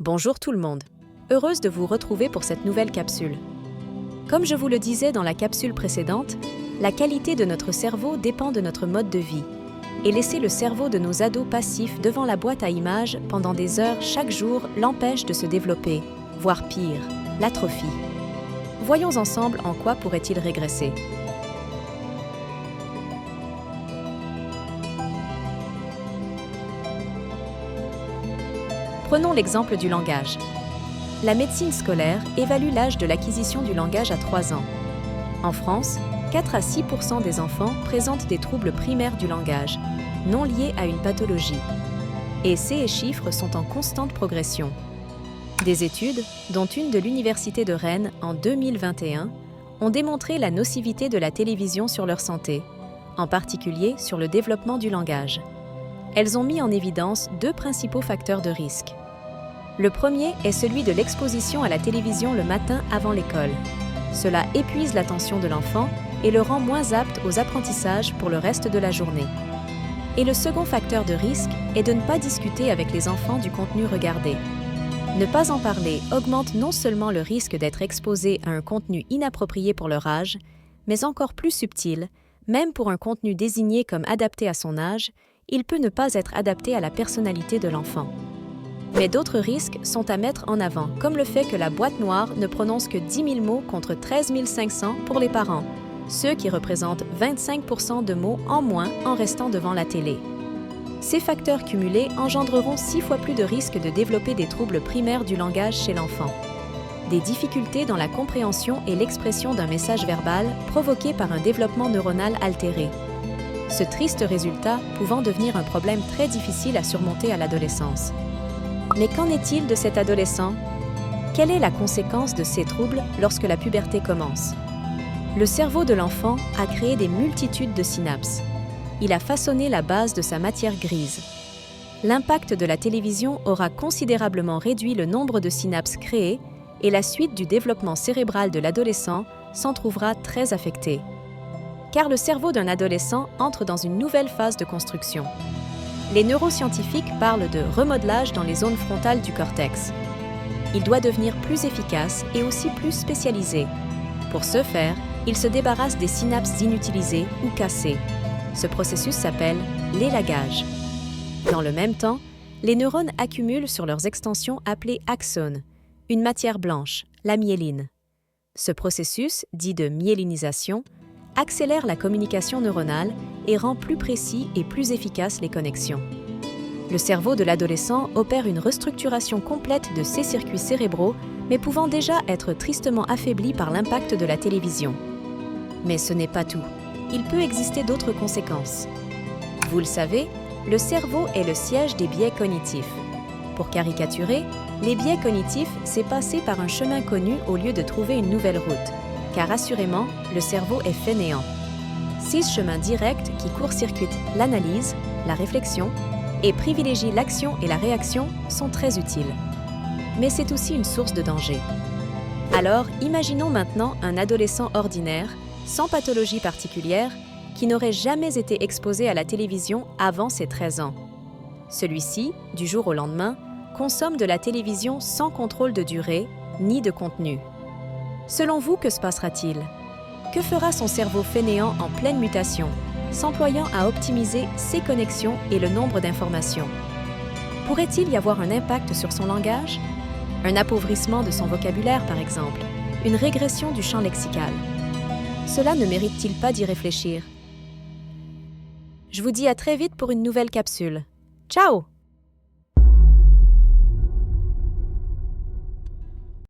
Bonjour tout le monde. Heureuse de vous retrouver pour cette nouvelle capsule. Comme je vous le disais dans la capsule précédente, la qualité de notre cerveau dépend de notre mode de vie. Et laisser le cerveau de nos ados passifs devant la boîte à images pendant des heures chaque jour l'empêche de se développer, voire pire, l'atrophie. Voyons ensemble en quoi pourrait-il régresser. Prenons l'exemple du langage. La médecine scolaire évalue l'âge de l'acquisition du langage à 3 ans. En France, 4 à 6 % des enfants présentent des troubles primaires du langage, non liés à une pathologie. Et ces chiffres sont en constante progression. Des études, dont une de l'Université de Rennes en 2021, ont démontré la nocivité de la télévision sur leur santé, en particulier sur le développement du langage. Elles ont mis en évidence 2 principaux facteurs de risque. Le premier est celui de l'exposition à la télévision le matin avant l'école. Cela épuise l'attention de l'enfant et le rend moins apte aux apprentissages pour le reste de la journée. Et le second facteur de risque est de ne pas discuter avec les enfants du contenu regardé. Ne pas en parler augmente non seulement le risque d'être exposé à un contenu inapproprié pour leur âge, mais encore plus subtil, même pour un contenu désigné comme adapté à son âge, il peut ne pas être adapté à la personnalité de l'enfant. Mais d'autres risques sont à mettre en avant, comme le fait que la boîte noire ne prononce que 10 000 mots contre 13 500 pour les parents, ceux qui représentent 25 % de mots en moins en restant devant la télé. Ces facteurs cumulés engendreront 6 fois plus de risques de développer des troubles primaires du langage chez l'enfant. Des difficultés dans la compréhension et l'expression d'un message verbal provoquées par un développement neuronal altéré. Ce triste résultat pouvant devenir un problème très difficile à surmonter à l'adolescence. Mais qu'en est-il de cet adolescent? Quelle est la conséquence de ces troubles lorsque la puberté commence? Le cerveau de l'enfant a créé des multitudes de synapses. Il a façonné la base de sa matière grise. L'impact de la télévision aura considérablement réduit le nombre de synapses créées et la suite du développement cérébral de l'adolescent s'en trouvera très affectée. Car le cerveau d'un adolescent entre dans une nouvelle phase de construction. Les neuroscientifiques parlent de remodelage dans les zones frontales du cortex. Il doit devenir plus efficace et aussi plus spécialisé. Pour ce faire, il se débarrasse des synapses inutilisées ou cassées. Ce processus s'appelle l'élagage. Dans le même temps, les neurones accumulent sur leurs extensions appelées axones, une matière blanche, la myéline. Ce processus, dit de myélinisation, accélère la communication neuronale et rend plus précis et plus efficaces les connexions. Le cerveau de l'adolescent opère une restructuration complète de ses circuits cérébraux, mais pouvant déjà être tristement affaibli par l'impact de la télévision. Mais ce n'est pas tout. Il peut exister d'autres conséquences. Vous le savez, le cerveau est le siège des biais cognitifs. Pour caricaturer, les biais cognitifs, c'est passer par un chemin connu au lieu de trouver une nouvelle route. Car assurément, le cerveau est fainéant. 6 chemins directs qui court-circuitent l'analyse, la réflexion et privilégient l'action et la réaction sont très utiles. Mais c'est aussi une source de danger. Alors, imaginons maintenant un adolescent ordinaire, sans pathologie particulière, qui n'aurait jamais été exposé à la télévision avant ses 13 ans. Celui-ci, du jour au lendemain, consomme de la télévision sans contrôle de durée ni de contenu. Selon vous, que se passera-t-il? Que fera son cerveau fainéant en pleine mutation, s'employant à optimiser ses connexions et le nombre d'informations? Pourrait-il y avoir un impact sur son langage? Un appauvrissement de son vocabulaire, par exemple, une régression du champ lexical. Cela ne mérite-t-il pas d'y réfléchir? Je vous dis à très vite pour une nouvelle capsule. Ciao!